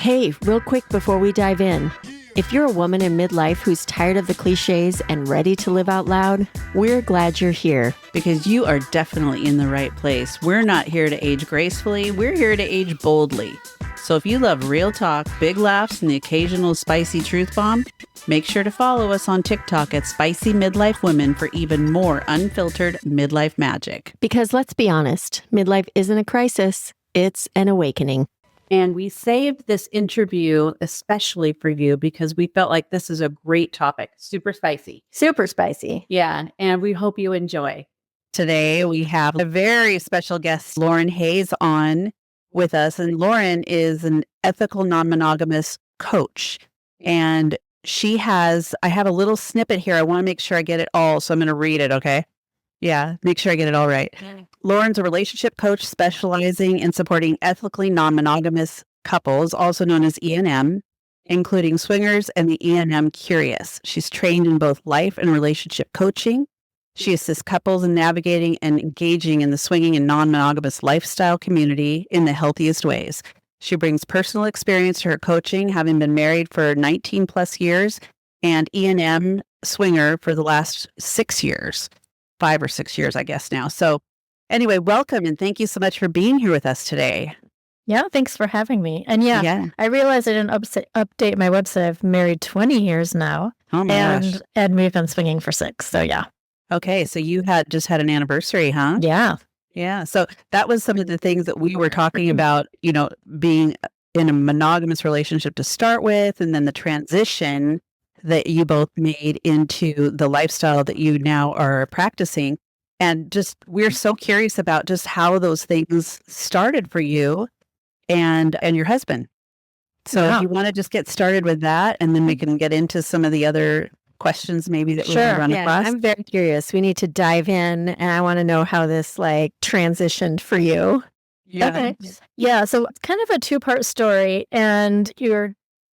Hey, real quick before we dive in. If you're a woman in midlife who's tired of the cliches and ready to live out loud, we're glad you're here. Because you are definitely in the right place. We're not here to age gracefully. We're here to age boldly. So if you love real talk, big laughs, and the occasional spicy truth bomb, make sure to follow us on TikTok at Spicy Midlife Women for even more unfiltered midlife magic. Because let's be honest, midlife isn't a crisis, it's an awakening. And we saved this interview especially for you because we felt like this is a great topic. Super spicy. Super spicy. Yeah, and we hope you enjoy. Today, we have a very special guest, Lauren Hayes, on with us. And Lauren is an ethical non-monogamous coach. And I have a little snippet here. I want to make sure I get it all. So I'm going to read it, okay? Yeah, make sure I get it all right. Lauren's a relationship coach specializing in supporting ethically non-monogamous couples, also known as E&M, including swingers and the E&M curious. She's trained in both life and relationship coaching. She assists couples in navigating and engaging in the swinging and non-monogamous lifestyle community in the healthiest ways. She brings personal experience to her coaching, having been married for 19 plus years and E&M swinger for the last 6 years. 5 or 6 years, I guess now. So anyway, welcome and thank you so much for being here with us today. Yeah, thanks for having me. And I realized I didn't update my website. I've married 20 years now. Oh my gosh. And we've been swinging for 6. So yeah. Okay, so you just had an anniversary, huh? Yeah. Yeah. So that was some of the things that we were talking about, being in a monogamous relationship to start with, and then the transition that you both made into the lifestyle that you now are practicing. And we're so curious about just how those things started for you and your husband. So if you want to just get started with that, and then we can get into some of the other questions maybe that we'll run across. I'm very curious. We need to dive in, and I want to know how this transitioned for you. Yeah. Okay. Yeah. So it's kind of a 2-part story, and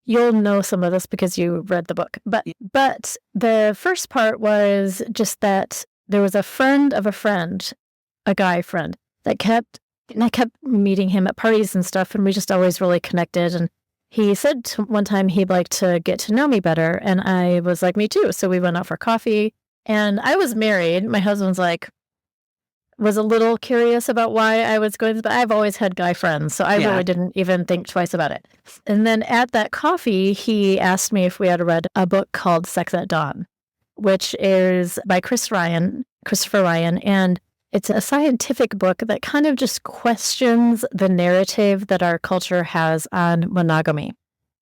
you'll know some of this because you read the book. But the first part was just that there was a friend of a friend, a guy friend, I kept meeting him at parties and stuff, and we just always really connected. And he said one time he'd like to get to know me better, and I was like, me too. So we went out for coffee, and I was married. My husband's was a little curious about why I was going, but I've always had guy friends, so I really didn't even think twice about it. And then at that coffee, he asked me if we had read a book called Sex at Dawn, which is by Christopher Ryan, and it's a scientific book that kind of just questions the narrative that our culture has on monogamy.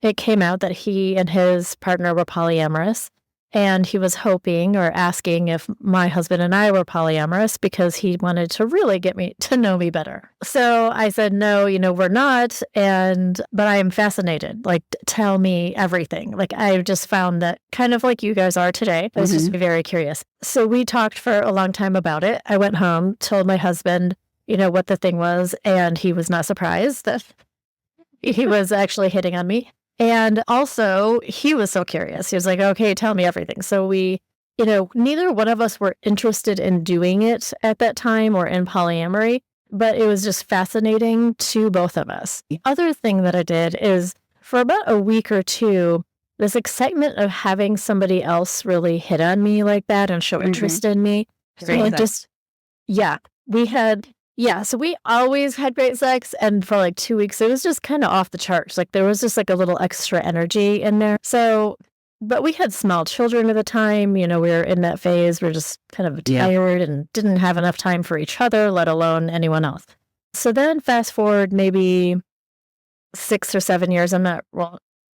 It came out that he and his partner were polyamorous, and he was hoping or asking if my husband and I were polyamorous because he wanted to really get me to know me better. So I said, no, we're not. But I am fascinated. Tell me everything. I just found that kind of like you guys are today. I was just very curious. So we talked for a long time about it. I went home, told my husband, what the thing was, and he was not surprised that he was actually hitting on me. And also, he was so curious. He was like, okay, tell me everything. So we, neither one of us were interested in doing it at that time or in polyamory, but it was just fascinating to both of us. The other thing that I did is for about a week or two, this excitement of having somebody else really hit on me like that and show interest in me. So we always had great sex, and for 2 weeks, it was just kind of off the charts. There was just a little extra energy in there. So, but we had small children at the time. We were in that phase. We were just kind of tired and didn't have enough time for each other, let alone anyone else. So then fast forward maybe 6 or 7 years. I'm not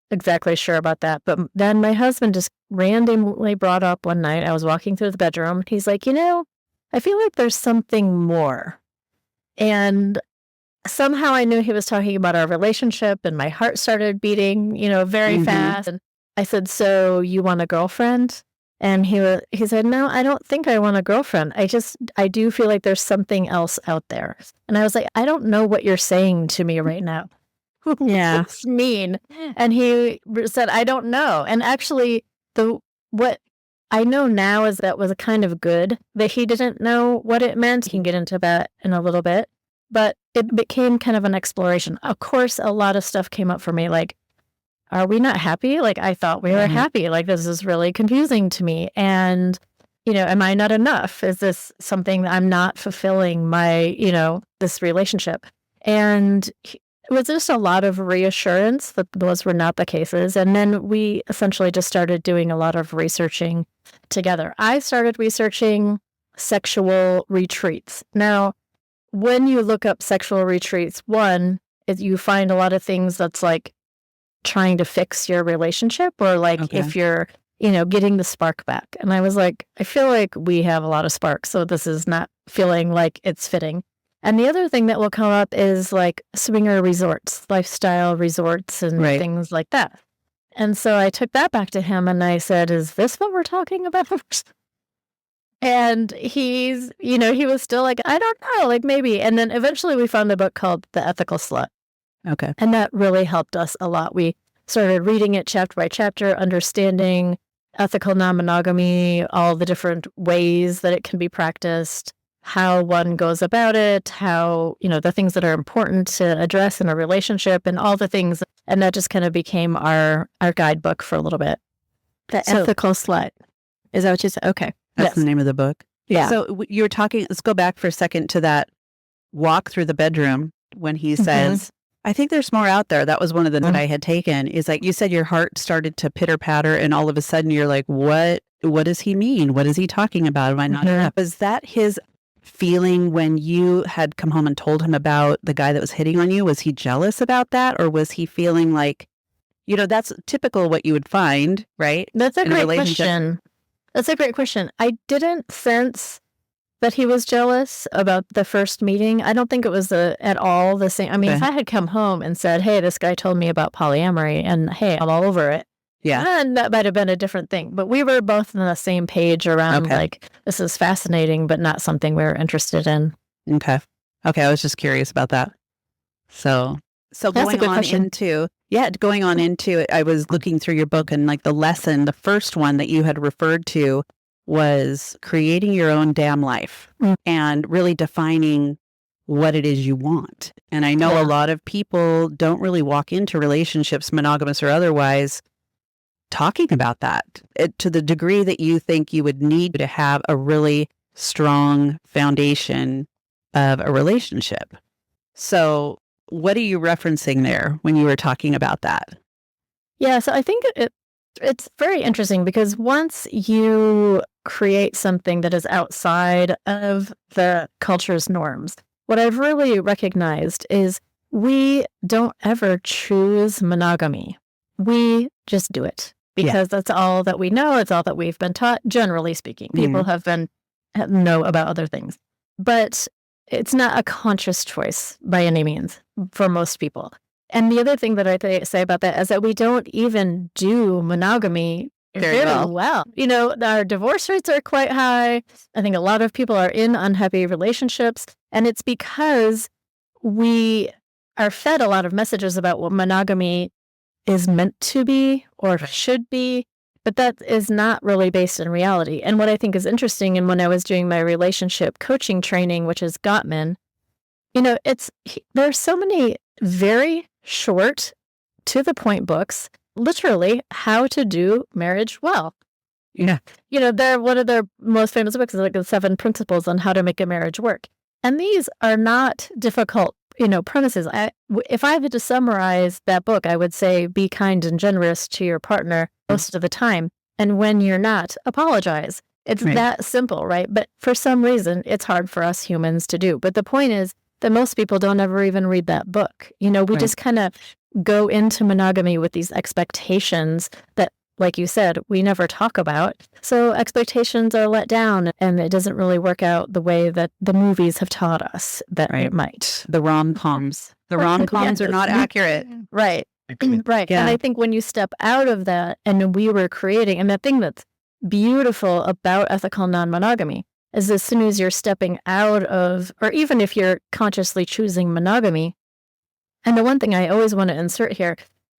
exactly sure about that. But then my husband just randomly brought up one night. I was walking through the bedroom. He's like, I feel like there's something more. And somehow I knew he was talking about our relationship, and my heart started beating, very fast. And I said, so you want a girlfriend? And he said, no, I don't think I want a girlfriend. I do feel like there's something else out there. And I was like, I don't know what you're saying to me right now. Yeah. It's mean. And he said, I don't know. And actually, what I know now is that was a kind of good that he didn't know what it meant. He can get into that in a little bit. but it became kind of an exploration. Of course, a lot of stuff came up for me, like, are we not happy? Like, I thought we were happy. Like, this is really confusing to me. And, am I not enough? Is this something that I'm not fulfilling my, this relationship? And it was just a lot of reassurance that those were not the cases. And then we essentially just started doing a lot of researching together. I started researching sexual retreats. Now, when you look up sexual retreats, one, is you find a lot of things that's like trying to fix your relationship, or like if you're, getting the spark back. And I was like, I feel like we have a lot of sparks, so this is not feeling like it's fitting. And the other thing that will come up is like swinger resorts, lifestyle resorts, and things like that. And so I took that back to him and I said, is this what we're talking about? And he was still like, I don't know, like maybe. And then eventually we found a book called The Ethical Slut. Okay. And that really helped us a lot. We started reading it chapter by chapter, understanding ethical non-monogamy, all the different ways that it can be practiced, how one goes about it, how, the things that are important to address in a relationship, and all the things. And that just kind of became our guidebook for a little bit. The Ethical Slut. Is that what you said? Okay. That's the name of the book. Yeah. So you were talking, let's go back for a second to that walk through the bedroom when he says, I think there's more out there. That was one of the that I had taken, is like, you said your heart started to pitter patter and all of a sudden you're like, what does he mean? What is he talking about? Am I not enough? Was that his feeling when you had come home and told him about the guy that was hitting on you? Was he jealous about that? Or was he feeling like, that's typical what you would find, right? That's a great question. That's a great question. I didn't sense that he was jealous about the first meeting. I don't think it was at all the same. I mean, if I had come home and said, hey, this guy told me about polyamory and hey, I'm all over it. Yeah. And that might have been a different thing. But we were both on the same page around like, this is fascinating, but not something we were interested in. Okay. I was just curious about that. So going on into it, I was looking through your book and like the first one that you had referred to was creating your own damn life and really defining what it is you want. And I know a lot of people don't really walk into relationships, monogamous or otherwise, talking about that to the degree that you think you would need to have a really strong foundation of a relationship. So what are you referencing there when you were talking about that? Yeah, so I think it's very interesting because once you create something that is outside of the culture's norms, what I've really recognized is we don't ever choose monogamy. We just do it because that's all that we know. It's all that we've been taught, generally speaking. People know about other things. But it's not a conscious choice by any means for most people. And the other thing that I say about that is that we don't even do monogamy very well. Our divorce rates are quite high. I think a lot of people are in unhappy relationships. And it's because we are fed a lot of messages about what monogamy is meant to be or should be, but that is not really based in reality. And what I think is interesting, and when I was doing my relationship coaching training, which is Gottman, there's so many very short, to the point books, literally how to do marriage well. Yeah. They're one of their most famous books is like the 7 principles on how to make a marriage work. And these are not difficult, premises. If I had to summarize that book, I would say be kind and generous to your partner most of the time. And when you're not, apologize. It's that simple, right? But for some reason, it's hard for us humans to do. But the point is that most people don't ever even read that book. We just kind of go into monogamy with these expectations that, like you said, we never talk about. So expectations are let down and it doesn't really work out the way that the movies have taught us that it might. The rom-coms. The rom-coms are not accurate. Right. Right. Yeah. And I think when you step out of that and we were creating, and the thing that's beautiful about ethical non-monogamy is as soon as you're stepping out of, or even if you're consciously choosing monogamy, and the one thing I always want to insert here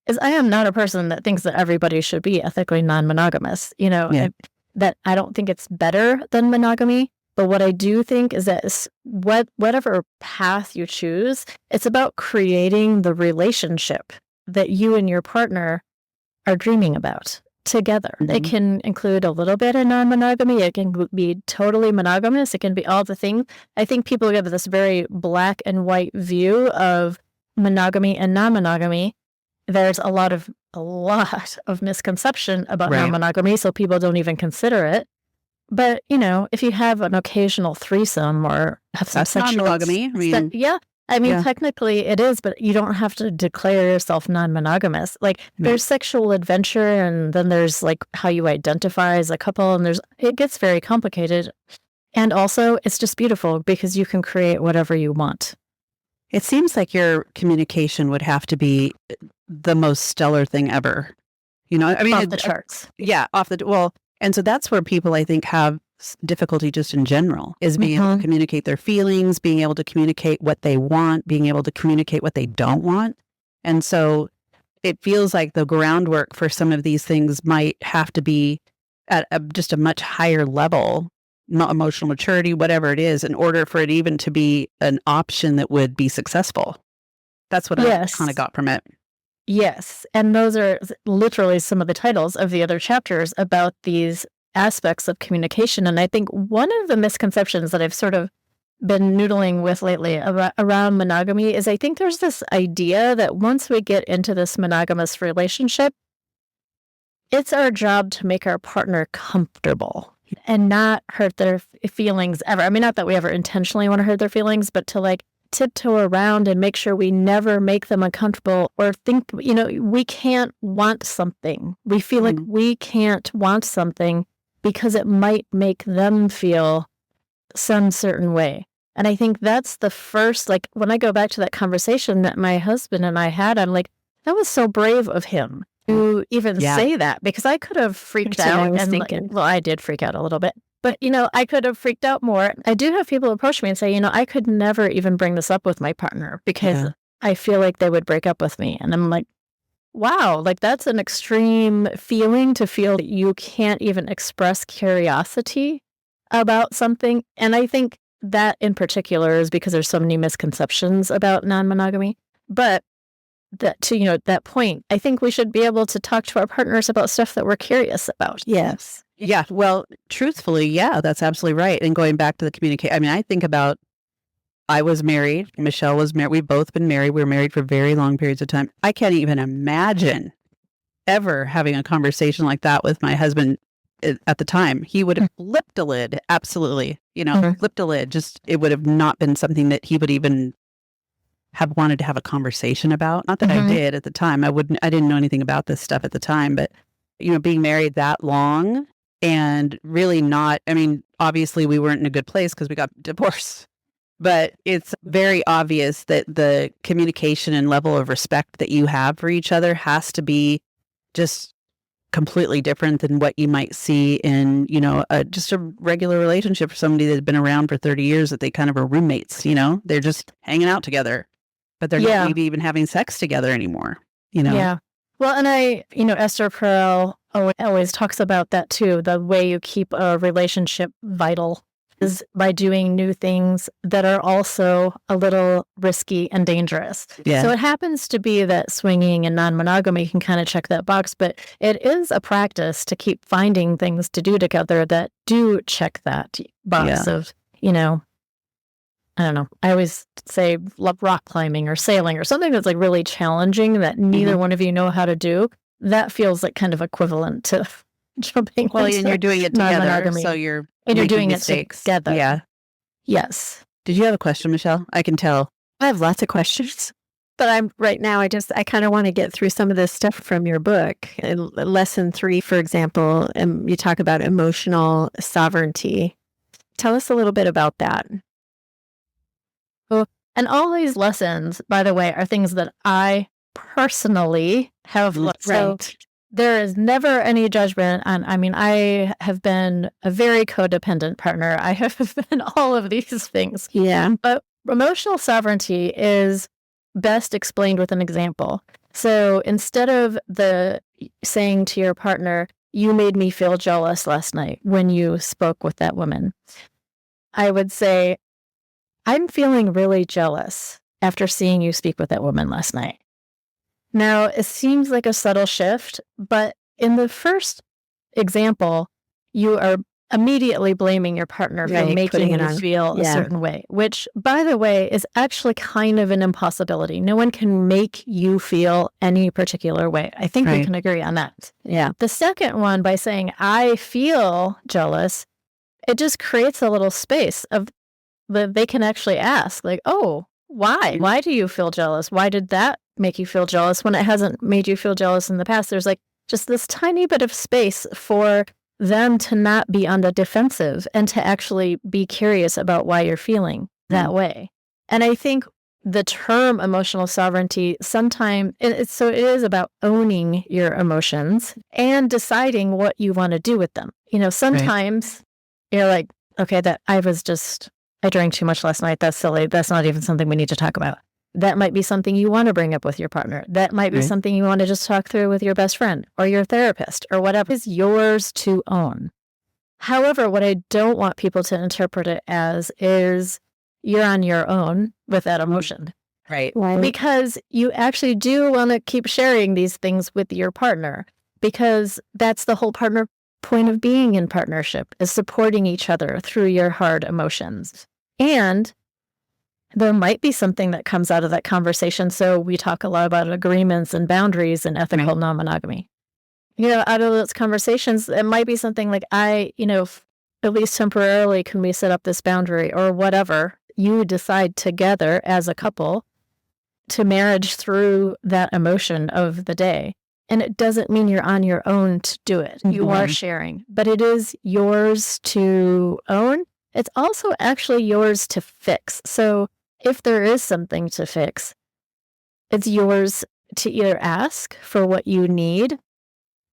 is I am not a person that thinks that everybody should be ethically non-monogamous, that I don't think it's better than monogamy, But what I do think is that whatever path you choose, it's about creating the relationship that you and your partner are dreaming about together. Mm-hmm. It can include a little bit of non-monogamy. It can be totally monogamous. It can be all the things. I think people give this very black and white view of monogamy and non-monogamy. There's a lot of misconception about non-monogamy, so people don't even consider it. But, if you have an occasional threesome or have some sexual... non-monogamy. Technically it is, but you don't have to declare yourself non-monogamous. There's sexual adventure, and then there's how you identify as a couple, and it gets very complicated. And also, it's just beautiful because you can create whatever you want. It seems like your communication would have to be the most stellar thing ever. Off the charts. And so that's where people, I think, have difficulty just in general, is being able to communicate their feelings, being able to communicate what they want, being able to communicate what they don't want. And so it feels like the groundwork for some of these things might have to be at just a much higher level, emotional maturity, whatever it is, in order for it even to be an option that would be successful. That's what I kind of got from it. Yes. And those are literally some of the titles of the other chapters about these aspects of communication. And I think one of the misconceptions that I've sort of been noodling with lately around monogamy is I think there's this idea that once we get into this monogamous relationship, it's our job to make our partner comfortable and not hurt their feelings ever. Not that we ever intentionally want to hurt their feelings, but to tiptoe around and make sure we never make them uncomfortable or think, we can't want something. We feel like we can't want something because it might make them feel some certain way. And I think that's the first, when I go back to that conversation that my husband and I had, I'm like, that was so brave of him to even say that, because I could have freaked out. I did freak out a little bit. But, I could have freaked out more. I do have people approach me and say, I could never even bring this up with my partner because I feel like they would break up with me. And I'm like, wow, that's an extreme feeling, to feel that you can't even express curiosity about something. And I think that in particular is because there's so many misconceptions about non-monogamy. But that point, I think we should be able to talk to our partners about stuff that we're curious about. Yes. Yeah. Well, truthfully, that's absolutely right. And going back to the communication, I think about, I was married, Michelle was married, we've both been married. We were married for very long periods of time. I can't even imagine ever having a conversation like that with my husband at the time. He would have flipped a lid. Absolutely. Flipped a lid. Just, it would have not been something that he would even have wanted to have a conversation about. Not that I did at the time. I didn't know anything about this stuff at the time, but being married that long and really not, obviously we weren't in a good place because we got divorced, but it's very obvious that the communication and level of respect that you have for each other has to be just completely different than what you might see in, just a regular relationship for somebody that's been around for 30 years, that they kind of are roommates, they're just hanging out together, but they're not maybe even having sex together anymore, Yeah. Well, and Esther Perel always talks about that too. The way you keep a relationship vital is by doing new things that are also a little risky and dangerous. Yeah. So it happens to be that swinging and non-monogamy can kind of check that box, but it is a practice to keep finding things to do together that do check that box of, I don't know. I always say rock climbing or sailing or something that's really challenging that neither one of you know how to do. That feels like kind of equivalent to jumping. Well, and you're doing it together, so you're doing mistakes. It together. Yeah. Yes. Did you have a question, Michelle? I can tell. I have lots of questions, but I kind of want to get through some of this stuff from your book. In lesson 3, for example, you talk about emotional sovereignty. Tell us a little bit about that. And all these lessons, by the way, are things that I personally have learned. So there is never any judgment on, I have been a very codependent partner. I have been all of these things. Yeah. But emotional sovereignty is best explained with an example. So instead of saying to your partner, you made me feel jealous last night when you spoke with that woman, I would say, I'm feeling really jealous after seeing you speak with that woman last night. Now, it seems like a subtle shift, but in the first example, you are immediately blaming your partner for Right, making putting it you on. feel a Yeah. certain way, which, by the way, is actually kind of an impossibility. No one can make you feel any particular way. I think we Right. can agree on that. Yeah. The second one, by saying, I feel jealous, it just creates a little space of that they can actually ask, like, oh, why? Why do you feel jealous? Why did that make you feel jealous when it hasn't made you feel jealous in the past? There's like just this tiny bit of space for them to not be on the defensive and to actually be curious about why you're feeling that way. And I think the term emotional sovereignty sometimes, it is about owning your emotions and deciding what you want to do with them. You know, sometimes you're like, okay, I drank too much last night. That's silly. That's not even something we need to talk about. That might be something you want to bring up with your partner. That might be something you want to just talk through with your best friend or your therapist or whatever is yours to own. However, what I don't want people to interpret it as is you're on your own with that emotion. Right. Because you actually do want to keep sharing these things with your partner, because that's the whole partner point of being in partnership, is supporting each other through your hard emotions. And there might be something that comes out of that conversation. So we talk a lot about agreements and boundaries and ethical non-monogamy. You know, out of those conversations, it might be something like, at least temporarily, can we set up this boundary or whatever you decide together as a couple to manage through that emotion of the day. And it doesn't mean you're on your own to do it. You are sharing, but it is yours to own. It's also actually yours to fix. So if there is something to fix, it's yours to either ask for what you need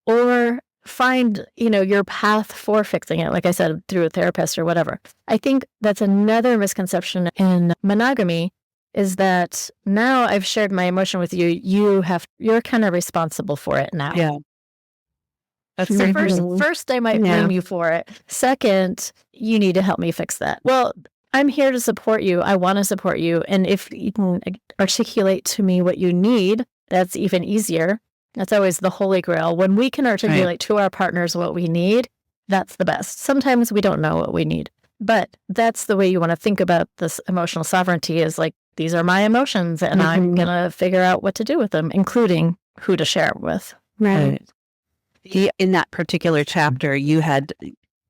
or find, your path for fixing it. Like I said, through a therapist or whatever. I think that's another misconception in monogamy, is that now I've shared my emotion with you. You're kind of responsible for it now. Yeah. That's So very first I might blame you for it. Second, you need to help me fix that. Well, I'm here to support you. I want to support you. And if you can articulate to me what you need, that's even easier. That's always the holy grail. When we can articulate to our partners what we need, that's the best. Sometimes we don't know what we need, but that's the way you want to think about this emotional sovereignty, is like, these are my emotions and I'm going to figure out what to do with them, including who to share it with. Right. In that particular chapter, you had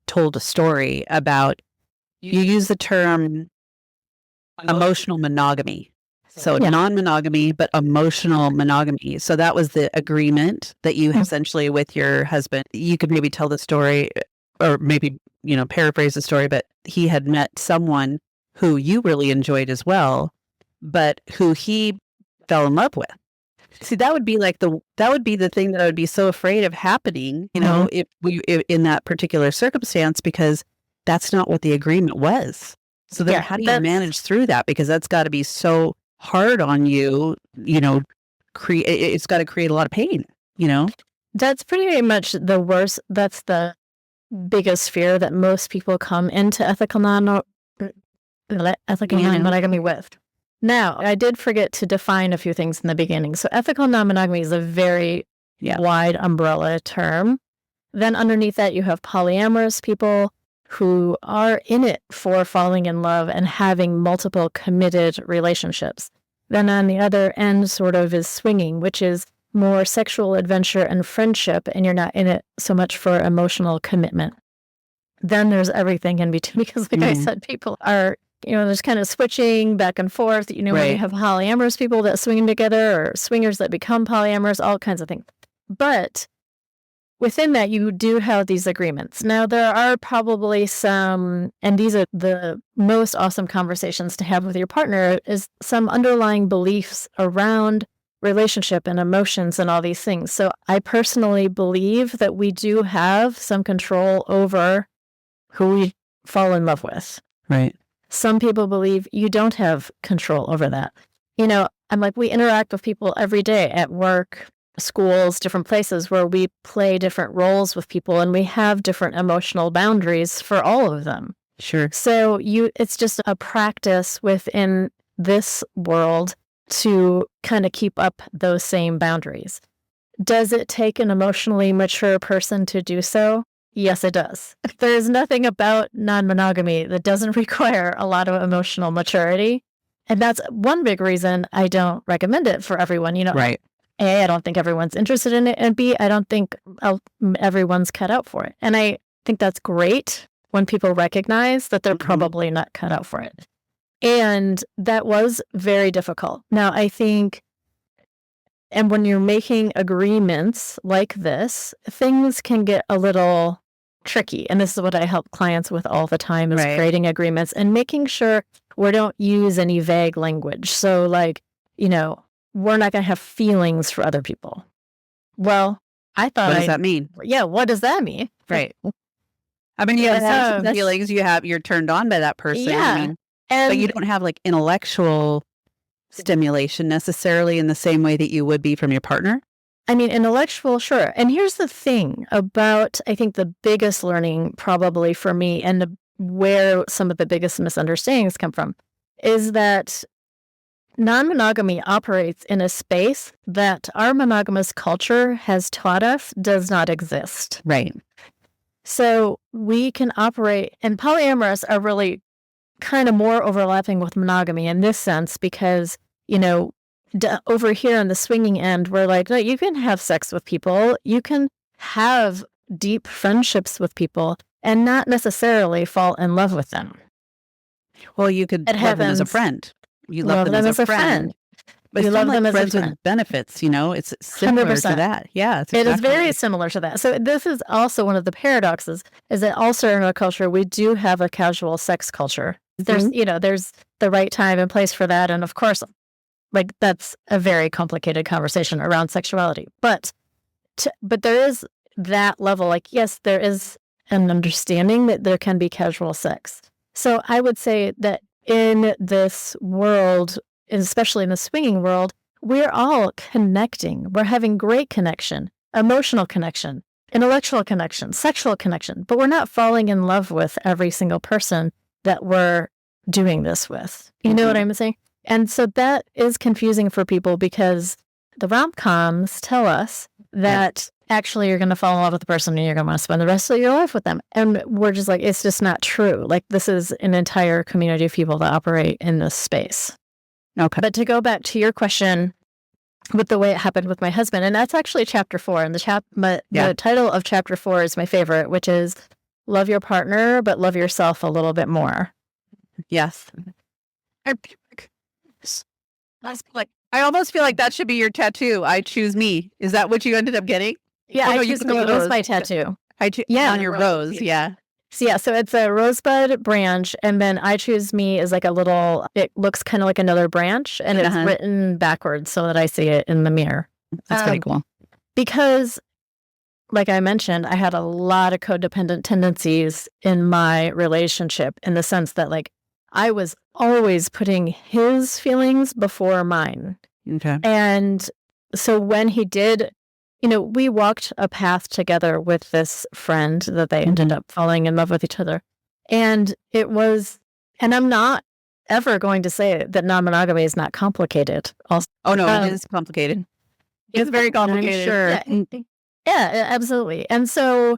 told a story about, you use the term emotional monogamy. So non-monogamy, but emotional monogamy. So that was the agreement that you essentially with your husband. You could maybe tell the story, or maybe, paraphrase the story, but he had met someone who you really enjoyed as well, but who he fell in love with. See, that would be the thing that I would be so afraid of happening, if in that particular circumstance, because that's not what the agreement was. So then how do you manage through that? Because that's got to be so hard on you, it's got to create a lot of pain, That's pretty much the worst. That's the biggest fear that most people come into ethical non-monogamy with. Now, I did forget to define a few things in the beginning. So ethical non-monogamy is a very wide umbrella term. Then underneath that, you have polyamorous people who are in it for falling in love and having multiple committed relationships. Then on the other end sort of is swinging, which is more sexual adventure and friendship, and you're not in it so much for emotional commitment. Then there's everything in between, because like I said, people are, there's kind of switching back and forth. When you have polyamorous people that swing together, or swingers that become polyamorous, all kinds of things. But within that, you do have these agreements. Now, there are probably some, and these are the most awesome conversations to have with your partner, is some underlying beliefs around relationship and emotions and all these things. So I personally believe that we do have some control over who we fall in love with. Right. Some people believe you don't have control over that. I'm like, we interact with people every day at work, schools, different places where we play different roles with people, and we have different emotional boundaries for all of them. Sure. So it's just a practice within this world to kind of keep up those same boundaries. Does it take an emotionally mature person to do so? Yes, it does. There's nothing about non-monogamy that doesn't require a lot of emotional maturity. And that's one big reason I don't recommend it for everyone. Right. A, I don't think everyone's interested in it. And B, I don't think everyone's cut out for it. And I think that's great when people recognize that they're probably not cut out for it. And that was very difficult. Now, I think, and when you're making agreements like this, things can get a little tricky. And this is what I help clients with all the time is creating agreements and making sure we don't use any vague language. So like, we're not going to have feelings for other people. Well, I thought what does that mean? Yeah, what does that mean? Right. I mean, you have some feelings, you're turned on by that person. Yeah. But you don't have like intellectual stimulation necessarily in the same way that you would be from your partner. I mean, intellectual, sure. And here's the thing about, I think the biggest learning probably for me and where some of the biggest misunderstandings come from is that non-monogamy operates in a space that our monogamous culture has taught us does not exist. Right. So we can operate, and polyamorous are really kind of more overlapping with monogamy in this sense because, over here on the swinging end, we're like, no, you can have sex with people, you can have deep friendships with people and not necessarily fall in love with them. Well, you could love them as a friend. You love them as a friend. But you love them as friends with benefits, it's similar 100%. to that. Yeah. It is very similar to that. So this is also one of the paradoxes is that also in our culture, we do have a casual sex culture. There's, there's the right time and place for that. And of course, like that's a very complicated conversation around sexuality. But there is that level, like, yes, there is an understanding that there can be casual sex. So I would say that in this world, especially in the swinging world, we're all connecting. We're having great connection, emotional connection, intellectual connection, sexual connection, but we're not falling in love with every single person that we're doing this with. You know what I'm saying? And so that is confusing for people because the rom-coms tell us that actually you're going to fall in love with the person and you're going to want to spend the rest of your life with them. And we're just like, it's just not true. Like this is an entire community of people that operate in this space. Okay. But to go back to your question with the way it happened with my husband, and that's actually chapter 4. And the title of chapter 4 is my favorite, which is Love Your Partner, but Love Yourself a Little Bit More. Yes. I almost feel like that should be your tattoo. I choose me. Is that what you ended up getting? Yeah, I choose me. It was my tattoo. On your rose. Yeah. So it's a rosebud branch, and then I choose me is like a little, it looks kind of like another branch, and it's written backwards so that I see it in the mirror. That's pretty cool. Because, like I mentioned, I had a lot of codependent tendencies in my relationship in the sense that, like, I was always putting his feelings before mine. Okay. And so when he did, we walked a path together with this friend that they ended up falling in love with each other. And it was, and I'm not ever going to say that non-monogamy is not complicated. Also, oh, no, it is complicated. It's very complicated. Sure. Yeah, absolutely. And so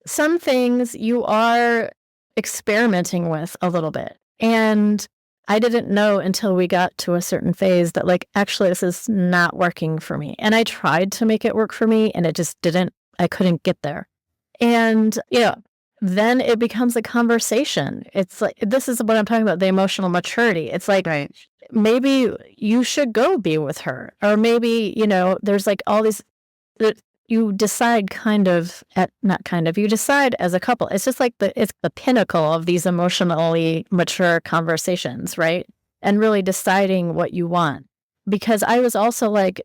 some things you are experimenting with a little bit. And I didn't know until we got to a certain phase that, like, actually this is not working for me. And I tried to make it work for me and it just didn't, I couldn't get there. And, then it becomes a conversation. It's like, this is what I'm talking about, the emotional maturity. It's like, maybe you should go be with her. Or maybe, there's like all these, you decide you decide as a couple. It's just like it's the pinnacle of these emotionally mature conversations, right? And really deciding what you want. Because I was also like,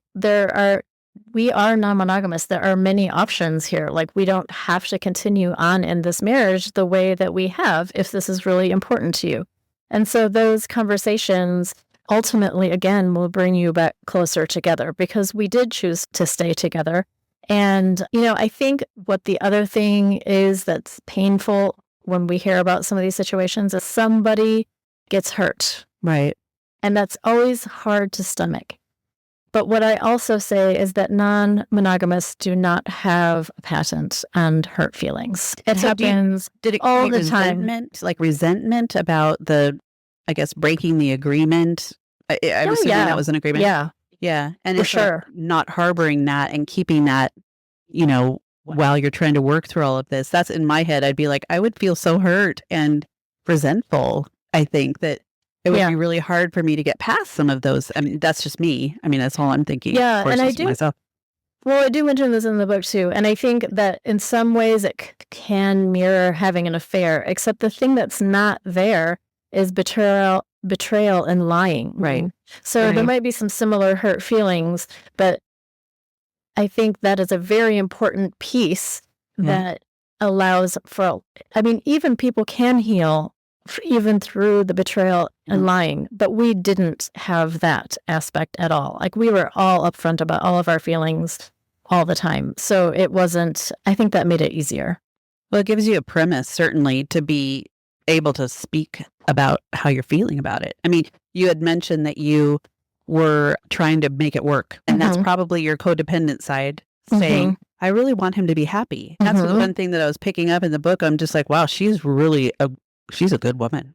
we are non-monogamous. There are many options here. Like, we don't have to continue on in this marriage the way that we have if this is really important to you. And so those conversations ultimately, again, will bring you back closer together because we did choose to stay together. And, I think what the other thing is that's painful when we hear about some of these situations is somebody gets hurt. Right. And that's always hard to stomach. But what I also say is that non-monogamous do not have a patent on hurt feelings. It happens Did it all create the time. resentment about I guess, breaking the agreement? I'm assuming that was an agreement. Yeah, Yeah. And for it's sure. not harboring that and keeping that, while you're trying to work through all of this. That's in my head. I'd be like, I would feel so hurt and resentful. I think that it would be really hard for me to get past some of those. I mean, that's just me. I mean, that's all I'm thinking. Yeah, Of course, and I it's do. myself. Well, I do mention this in the book too, and I think that in some ways it can mirror having an affair, except the thing that's not there is betrayal and lying. Right. So there might be some similar hurt feelings, but I think that is a very important piece that allows for, even people can heal even through the betrayal and lying, but we didn't have that aspect at all. Like, we were all upfront about all of our feelings all the time. So it wasn't, I think that made it easier. Well, it gives you a premise, certainly, to be able to speak about how you're feeling about it. I mean, you had mentioned that you were trying to make it work, and that's probably your codependent side saying, I really want him to be happy. That's the one thing that I was picking up in the book. I'm just like, wow, she's a good woman.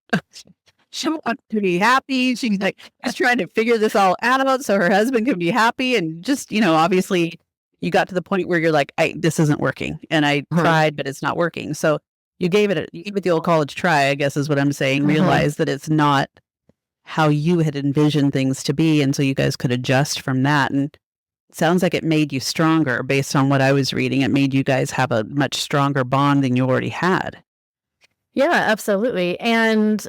She wants to be happy. She's like, just trying to figure this all out so her husband can be happy. And just, obviously you got to the point where you're like, this isn't working. And I tried, but it's not working. So you gave it the old college try, I guess is what I'm saying. Realize that it's not how you had envisioned things to be. And so you guys could adjust from that. And it sounds like it made you stronger based on what I was reading. It made you guys have a much stronger bond than you already had. Yeah, absolutely. And,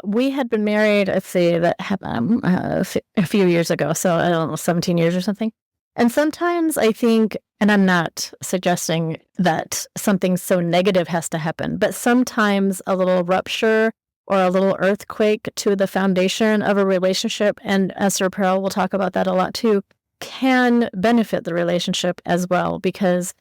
we had been married, let's see, that happened a few years ago. So I don't know, 17 years or something. And sometimes I think, and I'm not suggesting that something so negative has to happen, but sometimes a little rupture or a little earthquake to the foundation of a relationship, and Esther Perel will talk about that a lot too, can benefit the relationship as well. Because,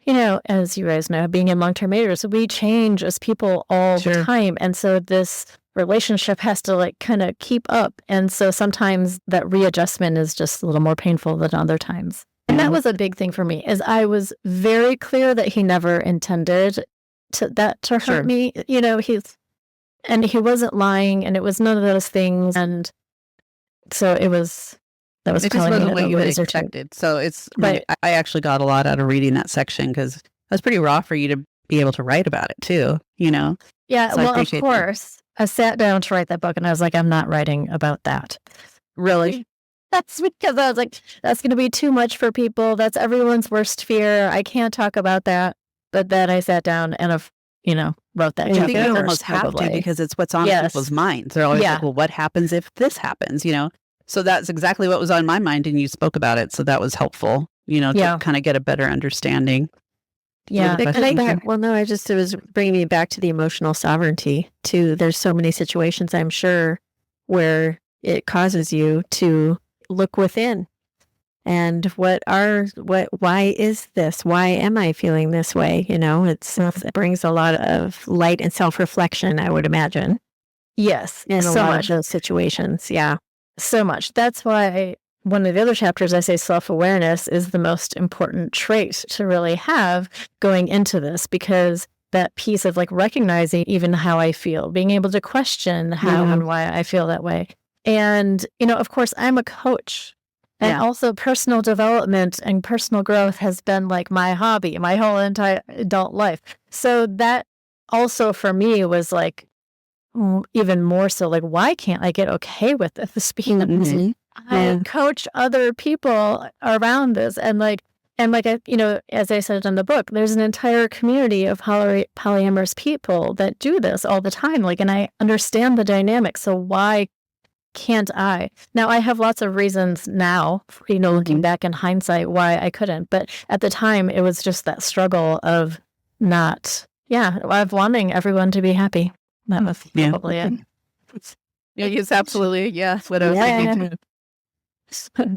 as you guys know, being in long-term marriages, we change as people all the time. And so this relationship has to kind of keep up. And so sometimes that readjustment is just a little more painful than other times. And that was a big thing for me, is I was very clear that he never intended to hurt me. He wasn't lying, and it was none of those things. And so that was it just wasn't what you had expected. So I actually got a lot out of reading that section, because it was pretty raw for you to be able to write about it too, Yeah, so well, of course. I sat down to write that book, and I was like, I'm not writing about that. Really? That's because I was like, that's going to be too much for people. That's everyone's worst fear. I can't talk about that. But then I sat down and, wrote that. I think you almost have to, because it's what's on people's minds. They're always like, well, what happens if this happens, So that's exactly what was on my mind, and you spoke about it. So that was helpful, to kind of get a better understanding. Yeah. It was bringing me back to the emotional sovereignty too. There's so many situations, I'm sure, where it causes you to look within. And why is this? Why am I feeling this way? It brings a lot of light and self-reflection, I would imagine. Yes. In a lot of those situations. Yeah. So much. That's why one of the other chapters, I say self-awareness is the most important trait to really have going into this, because that piece of recognizing even how I feel, being able to question how and why I feel that way. And, of course, I'm a coach. And also personal development and personal growth has been my hobby, my whole entire adult life. So that also for me was even more so why can't I get okay with this being I coach other people around this, and as I said in the book, there's an entire community of polyamorous people that do this all the time. And I understand the dynamic. So why can't I? Now, I have lots of reasons now, looking back in hindsight, why I couldn't. But at the time, it was just that struggle of of wanting everyone to be happy. That was probably it. Yes, absolutely. Yes, what I was thinking too.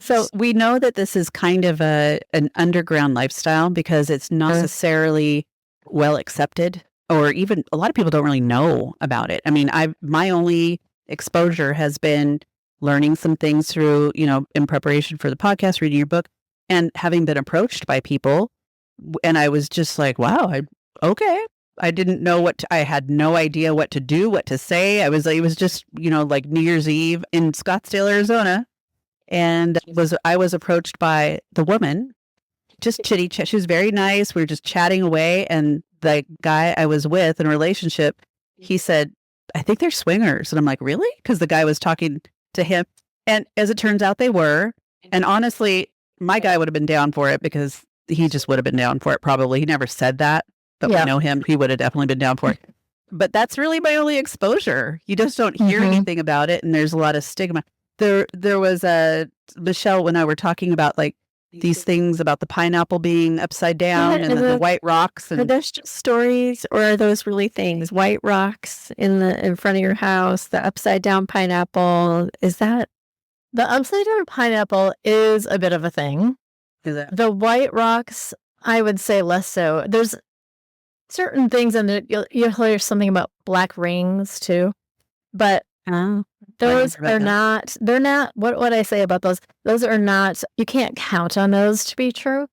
So we know that this is kind of an underground lifestyle, because it's not necessarily well accepted or even a lot of people don't really know about it. I mean, my only exposure has been learning some things through, in preparation for the podcast, reading your book, and having been approached by people. And I was just like, wow, okay. I didn't know I had no idea what to do, what to say. It was just, like New Year's Eve in Scottsdale, Arizona. And I was approached by the woman, just chitty chat. She was very nice. We were just chatting away. And the guy I was with in a relationship, he said, I think they're swingers. And I'm like, really? Because the guy was talking to him. And as it turns out, they were. And honestly, my guy would have been down for it because he just would have been down for it probably. He never said that. But we know him. He would have definitely been down for it. But that's really my only exposure. You just don't hear anything about it. And there's a lot of stigma. There was Michelle and I were talking about like these things about the pineapple being upside down and the white rocks. Are those just stories, or are those really things? White rocks in front of your house, the upside down pineapple. Is that the upside down pineapple is a bit of a thing. Is it? The white rocks, I would say less so. There's certain things, and you'll hear something about black rings too, but those are not. They're not. What would I say about those? Those are not. You can't count on those to be true.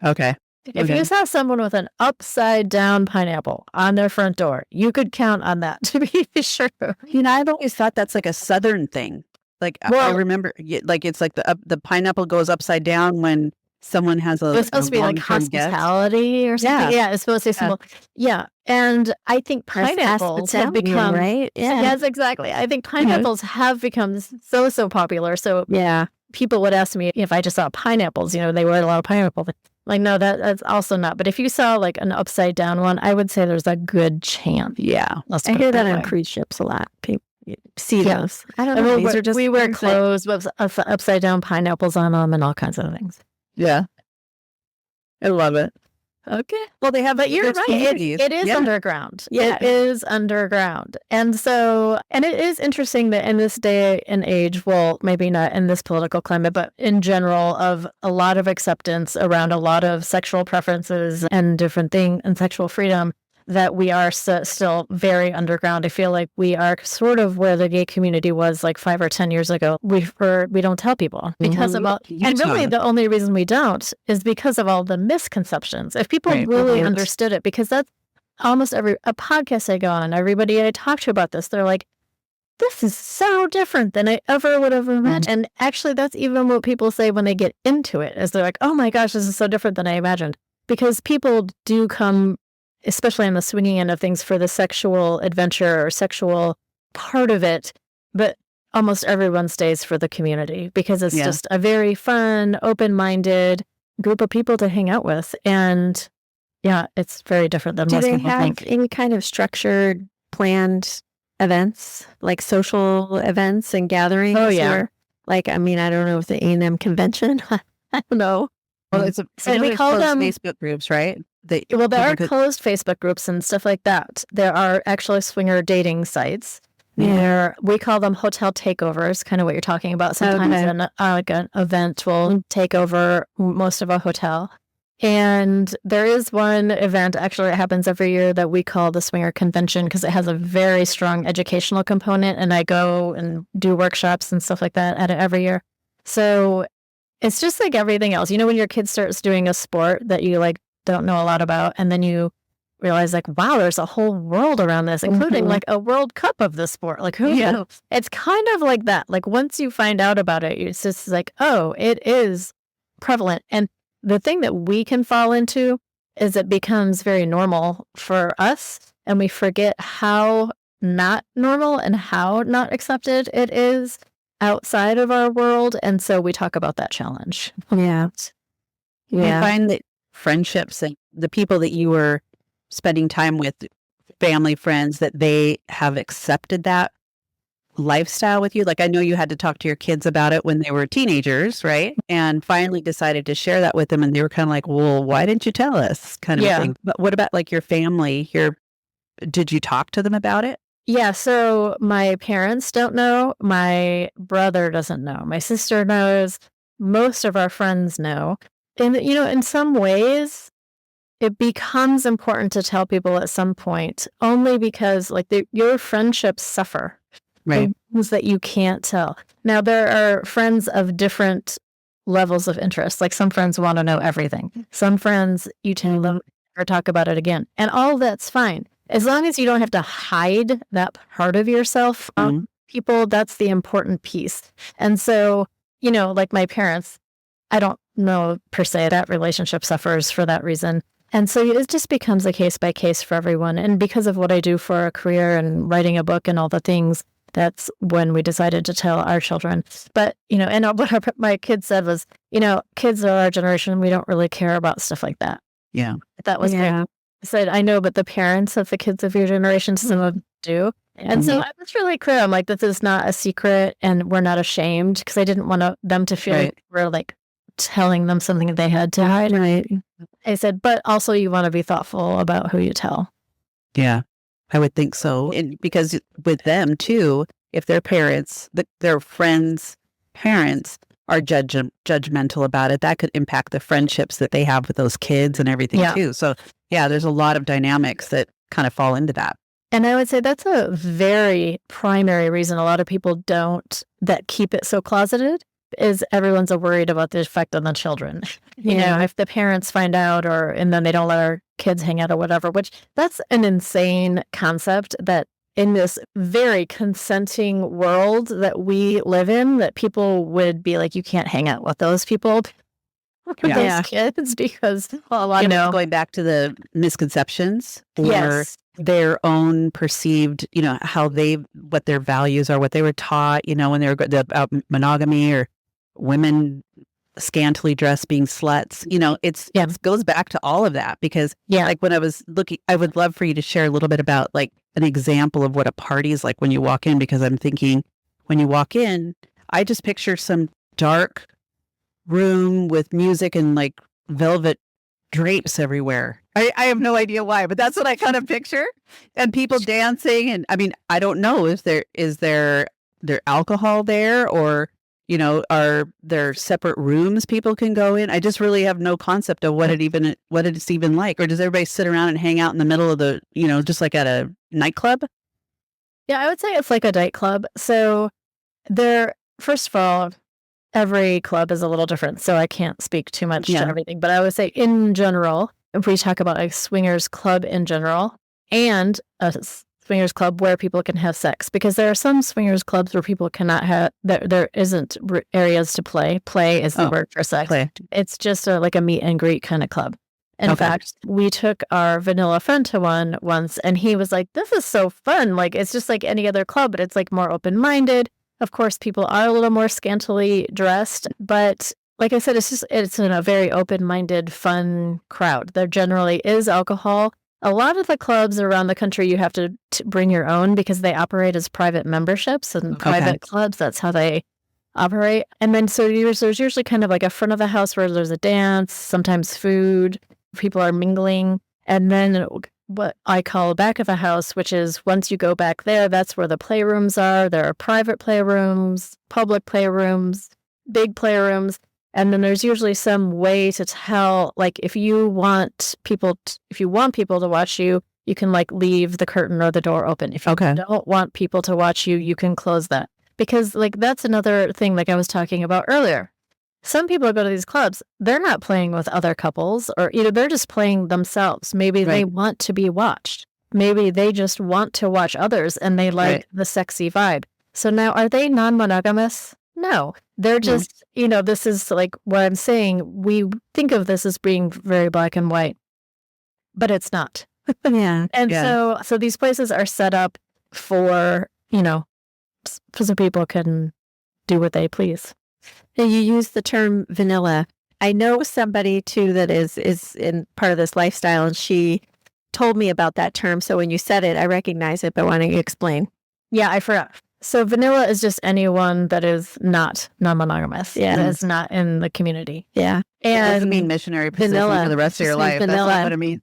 Okay. If you saw someone with an upside down pineapple on their front door, you could count on that to be sure. I've always thought that's like a Southern thing. Like I remember, like it's like the pineapple goes upside down when someone has it's supposed to be like hospitality or something. Yeah, it's supposed to be simple. Yeah. And I think pineapples have become, right? Yeah. Yes, exactly. I think pineapples have become so popular. So people would ask me if I just saw pineapples, they would a lot of pineapple. Like, no, that's also not. But if you saw like an upside down one, I would say there's a good chance. Yeah. I hear that on cruise ships a lot. People see those. I don't know. We wear clothes with upside down pineapples on them and all kinds of things. Yeah. I love it. Okay. Well, they have, but you're right. It is underground. Yeah. It is underground. And it is interesting that in this day and age, well, maybe not in this political climate, but in general, of a lot of acceptance around a lot of sexual preferences and different things and sexual freedom, that we are still very underground. I feel like we are sort of where the gay community was like 5 or 10 years ago. We don't tell people because of all, and really the only reason we don't is because of all the misconceptions. If people really understood it, because that's almost a podcast I go on, everybody I talk to about this, they're like, this is so different than I ever would have imagined. And actually, that's even what people say when they get into it, is they're like, oh my gosh, this is so different than I imagined. Because people do come, especially on the swinging end of things, for the sexual adventure or sexual part of it, but almost everyone stays for the community because it's just a very fun, open-minded group of people to hang out with. And it's very different than most people think. Do they have any kind of structured, planned events, like social events and gatherings? Oh, yeah. Or, I don't know if the A&M convention, I don't know. Well, we call them Facebook groups, right? There are closed Facebook groups and stuff like that. There are actually swinger dating sites. We call them hotel takeovers, kind of what you're talking about. Sometimes an event will take over most of a hotel. And there is one event, actually, it happens every year, that we call the Swinger Convention because it has a very strong educational component. And I go and do workshops and stuff like that at it every year. So it's just like everything else. When your kid starts doing a sport that you don't know a lot about, and then you realize wow, there's a whole world around this, including a World Cup of the sport. Who knows? It's kind of like that. Once you find out about it, it's just oh, it is prevalent. And the thing that we can fall into is it becomes very normal for us, and we forget how not normal and how not accepted it is outside of our world. And so we talk about that challenge. Yeah. I find that friendships and the people that you were spending time with, family, friends, that they have accepted that lifestyle with you. I know you had to talk to your kids about it when they were teenagers, right? And finally decided to share that with them. And they were kind of like, well, why didn't you tell us, kind of thing. But what about your family? Did you talk to them about it? Yeah, so my parents don't know. My brother doesn't know. My sister knows. Most of our friends know. And, in some ways, it becomes important to tell people at some point, only because like your friendships suffer. Right. Things that you can't tell. Now, there are friends of different levels of interest. Like some friends want to know everything. Some friends, you tell them or talk about it again. And all that's fine. As long as you don't have to hide that part of yourself from people, that's the important piece. And so, like my parents, I don't know per se that relationship suffers for that reason. And so it just becomes a case by case for everyone. And because of what I do for a career and writing a book and all the things, that's when we decided to tell our children. But, and what my kids said was, kids are our generation. We don't really care about stuff like that. Yeah. That was I said, I know, but the parents of the kids of your generation, some of them do. And so I was really clear. I'm like, this is not a secret and we're not ashamed, because I didn't want them to feel like we're like telling them something that they had to hide. Right. I said, but also you want to be thoughtful about who you tell. Yeah, I would think so. And because with them too, if their parents, their friends' parents are judgmental about it, that could impact the friendships that they have with those kids and everything too. So yeah, there's a lot of dynamics that kind of fall into that. And I would say that's a very primary reason a lot of people that keep it so closeted, is everyone's worried about the effect on the children. If the parents find out and then they don't let our kids hang out or whatever, which that's an insane concept, that in this very consenting world that we live in, that people would be like, you can't hang out with those people, those kids, because a lot of it's going back to the misconceptions or their own perceived, what their values are, what they were taught, when they were about monogamy or women scantily dressed being sluts. It goes back to all of that, because like when I was looking, I would love for you to share a little bit about like an example of what a party is like when you walk in, because I'm thinking when you walk in, I just picture some dark room with music and like velvet drapes everywhere. I have no idea why, but that's what I kind of picture. And people dancing, and I mean, I don't know, is there alcohol there, or are there separate rooms people can go in? I just really have no concept of what it's even like. Or does everybody sit around and hang out in the middle of the, just like at a nightclub? Yeah, I would say it's like a nightclub. So first of all, every club is a little different, so I can't speak too much to everything. But I would say in general, if we talk about a swingers club in general, and a swingers club where people can have sex, because there are some swingers clubs where people cannot have, there isn't areas to play. Play is the word for sex. Play. It's just like a meet and greet kind of club. In fact, we took our vanilla friend to one once, and he was like, this is so fun. Like, it's just like any other club, but it's like more open-minded. Of course, people are a little more scantily dressed, but like I said, it's in a very open-minded, fun crowd. There generally is alcohol. A lot of the clubs around the country, you have to bring your own, because they operate as private memberships and private clubs. That's how they operate. And then so there's usually kind of like a front of the house where there's a dance, sometimes food, people are mingling. And then what I call back of the house, which is once you go back there, that's where the playrooms are. There are private playrooms, public playrooms, big playrooms. And then there's usually some way to tell, like if you want people to watch you, you can like leave the curtain or the door open. If you don't want people to watch you, you can close that. Because like that's another thing like I was talking about earlier. Some people go to these clubs, they're not playing with other couples, or they're just playing themselves. Maybe they want to be watched. Maybe they just want to watch others and they like the sexy vibe. So now, are they non-monogamous? No. They're just, this is like what I'm saying. We think of this as being very black and white, but it's not. So these places are set up for, so people can do what they please. You use the term vanilla. I know somebody too that is in part of this lifestyle, and she told me about that term. So when you said it, I recognize it, but why don't you explain? Yeah, I forgot. So vanilla is just anyone that is not non-monogamous. Yeah. That is not in the community. Yeah. And it doesn't mean missionary position for the rest of your life. Vanilla. That's not what I mean.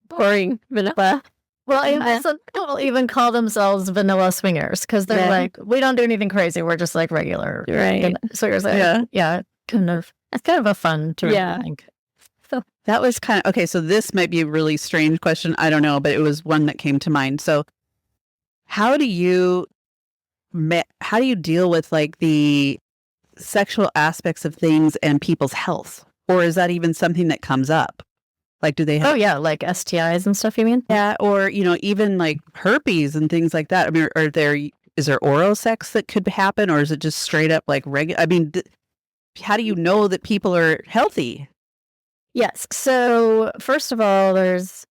Boring vanilla. Well, some people even call themselves vanilla swingers, because they're like, we don't do anything crazy. We're just like regular swingers. Yeah. Kind of. It's kind of a fun term, I think. That was kind of, okay, so this might be a really strange question. I don't know, but it was one that came to mind. So how do you deal with like the sexual aspects of things and people's health? Or is that even something that comes up? Like, do they have... Oh, yeah, like STIs and stuff, you mean? Yeah, or, even like herpes and things like that. I mean, is there oral sex that could happen, or is it just straight up like regular? I mean, how do you know that people are healthy? Yes. So first of all, there's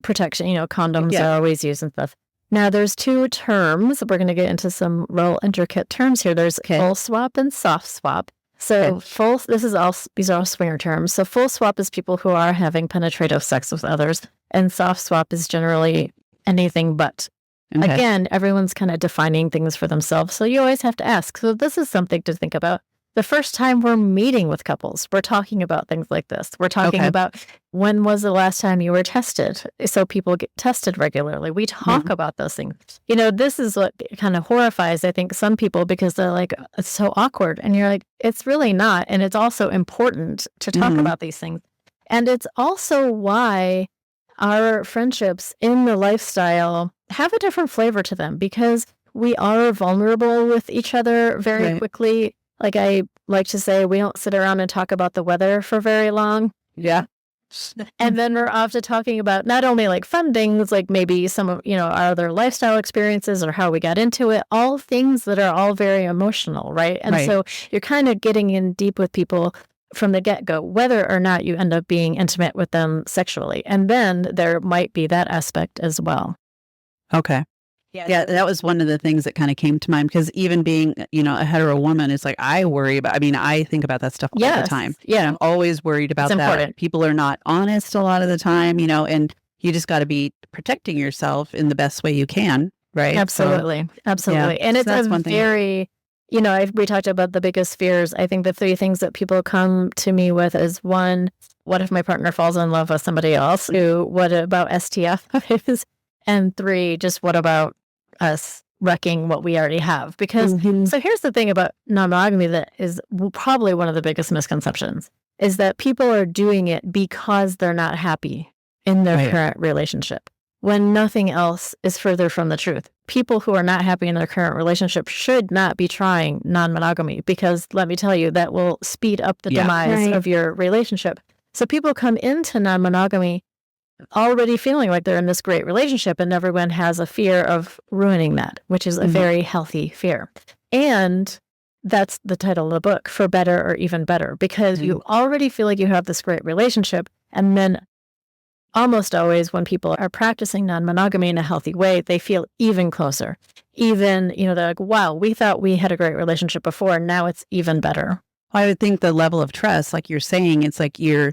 protection. Condoms are always used and stuff. Now, there's two terms. We're going to get into some real intricate terms here. There's full swap and soft swap. So these are all swinger terms. So full swap is people who are having penetrative sex with others, and soft swap is generally anything but. Okay. Again, everyone's kind of defining things for themselves, so you always have to ask. So this is something to think about. The first time we're meeting with couples, we're talking about things like this. We're talking about when was the last time you were tested? So people get tested regularly. We talk about those things. This is what kind of horrifies, I think, some people, because they're like, it's so awkward. And you're like, it's really not. And it's also important to talk about these things. And it's also why our friendships in the lifestyle have a different flavor to them, because we are vulnerable with each other very quickly. Like I like to say, we don't sit around and talk about the weather for very long. Yeah. And then we're off to talking about not only like fun things, like maybe some of, our other lifestyle experiences or how we got into it, all things that are all very emotional, right? And so you're kind of getting in deep with people from the get-go, whether or not you end up being intimate with them sexually. And then there might be that aspect as well. Okay. Yeah, that was one of the things that kind of came to mind, because even being, a hetero woman, it's like I think about that stuff all the time. Yeah, I'm always worried about that. Important. People are not honest a lot of the time, and you just got to be protecting yourself in the best way you can, right? Absolutely. Absolutely. Yeah. And it's a very, we talked about the biggest fears. I think the three things that people come to me with is, one, what if my partner falls in love with somebody else? Two, what about STFs? And three, just what about us wrecking what we already have? Because so here's the thing about non-monogamy that is probably one of the biggest misconceptions, is that people are doing it because they're not happy in their current relationship, when nothing else is further from the truth. People who are not happy in their current relationship should not be trying non-monogamy, because let me tell you, that will speed up the demise of your relationship. So people come into non-monogamy already feeling like they're in this great relationship, and everyone has a fear of ruining that, which is a very healthy fear. And that's the title of the book, For Better or Even Better, because you already feel like you have this great relationship. And then almost always when people are practicing non-monogamy in a healthy way, they feel even closer. Even, they're like, wow, we thought we had a great relationship before, and now it's even better. I would think the level of trust, like you're saying, it's like you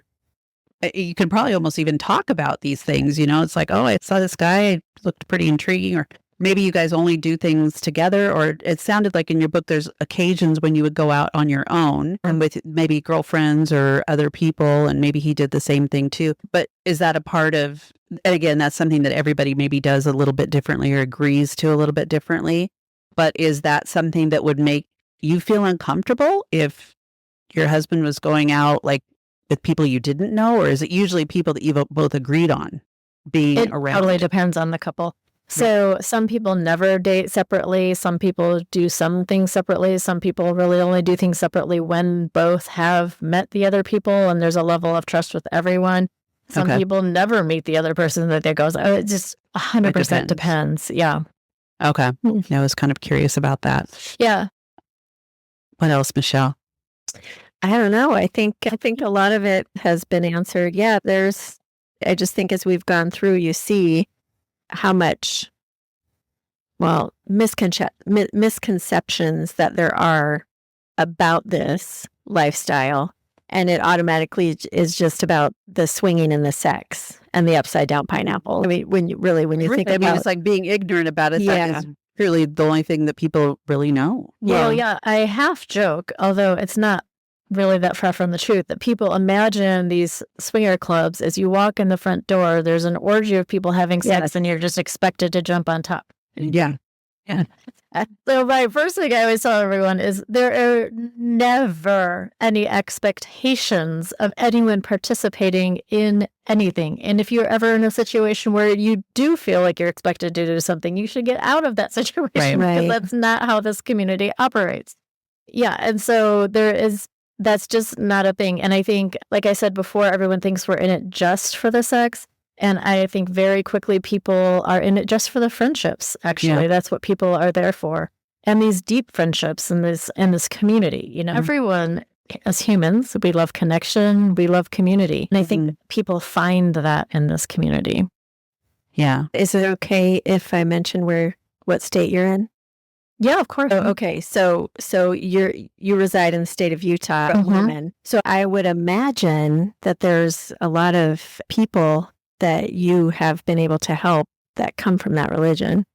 could probably almost even talk about these things, it's like, oh, I saw this guy, looked pretty intriguing, or maybe you guys only do things together, or it sounded like in your book there's occasions when you would go out on your own and with maybe girlfriends or other people, and maybe he did the same thing too. But is that a part of, and again, that's something that everybody maybe does a little bit differently or agrees to a little bit differently, but is that something that would make you feel uncomfortable if your husband was going out like with people you didn't know, or is it usually people that you both agreed on being around? It totally depends on the couple. So some people never date separately. Some people do some things separately. Some people really only do things separately when both have met the other people and there's a level of trust with everyone. Some people never meet the other person that they go, oh, it just 100% depends. Yeah. Okay. I was kind of curious about that. Yeah. What else, Michelle? I don't know. I think a lot of it has been answered. Yeah, I just think as we've gone through, you see how much, misconceptions that there are about this lifestyle. And it automatically is just about the swinging and the sex and the upside down pineapple. I mean, when you think about, it's like being ignorant about it. Yeah. That is really the only thing that people really know. Well, yeah, I half joke, although it's not really that far from the truth, that people imagine these swinger clubs as you walk in the front door, there's an orgy of people having sex and you're just expected to jump on top. Yeah. So my first thing I always tell everyone is there are never any expectations of anyone participating in anything. And if you're ever in a situation where you do feel like you're expected to do something, you should get out of that situation because Right. that's not how this community operates. Yeah. And so that's just not a thing. And I think, like I said before, everyone thinks we're in it just for the sex. And I think very quickly people are in it just for the friendships, actually. Yeah. That's what people are there for. And these deep friendships in this community. Everyone as humans, we love connection, we love community. And I think people find that in this community. Yeah. Is it okay if I mention what state you're in? Yeah, of course. Oh, okay. So you reside in the state of Utah, women. So I would imagine that there's a lot of people that you have been able to help that come from that religion.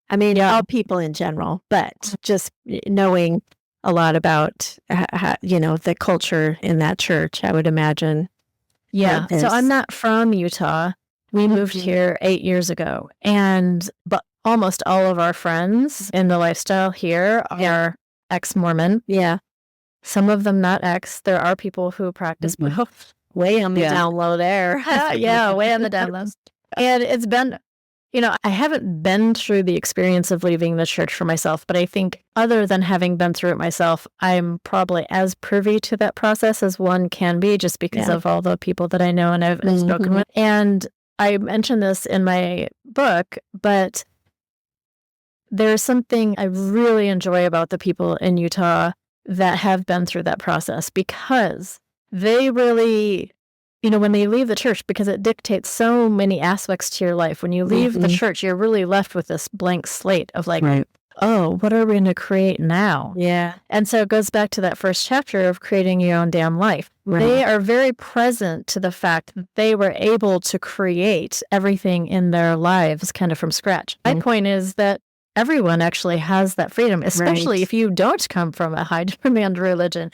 I mean, all people in general, but just knowing a lot about, the culture in that church, I would imagine. Yeah. So I'm not from Utah. We moved here 8 years ago. But almost all of our friends in the lifestyle here are ex-Mormon. Yeah. Some of them not ex. There are people who practice both. Way on the down low there. Yeah, way on the down low. And it's been, I haven't been through the experience of leaving the church for myself, but I think other than having been through it myself, I'm probably as privy to that process as one can be just because of all the people that I know and I've spoken with. And I mentioned this in my book, but there's something I really enjoy about the people in Utah that have been through that process because they really, when they leave the church, because it dictates so many aspects to your life. When you leave the church, you're really left with this blank slate of oh, what are we going to create now? Yeah. And so it goes back to that first chapter of creating your own damn life. Right. They are very present to the fact that they were able to create everything in their lives kind of from scratch. My point is that everyone actually has that freedom, especially if you don't come from a high demand religion,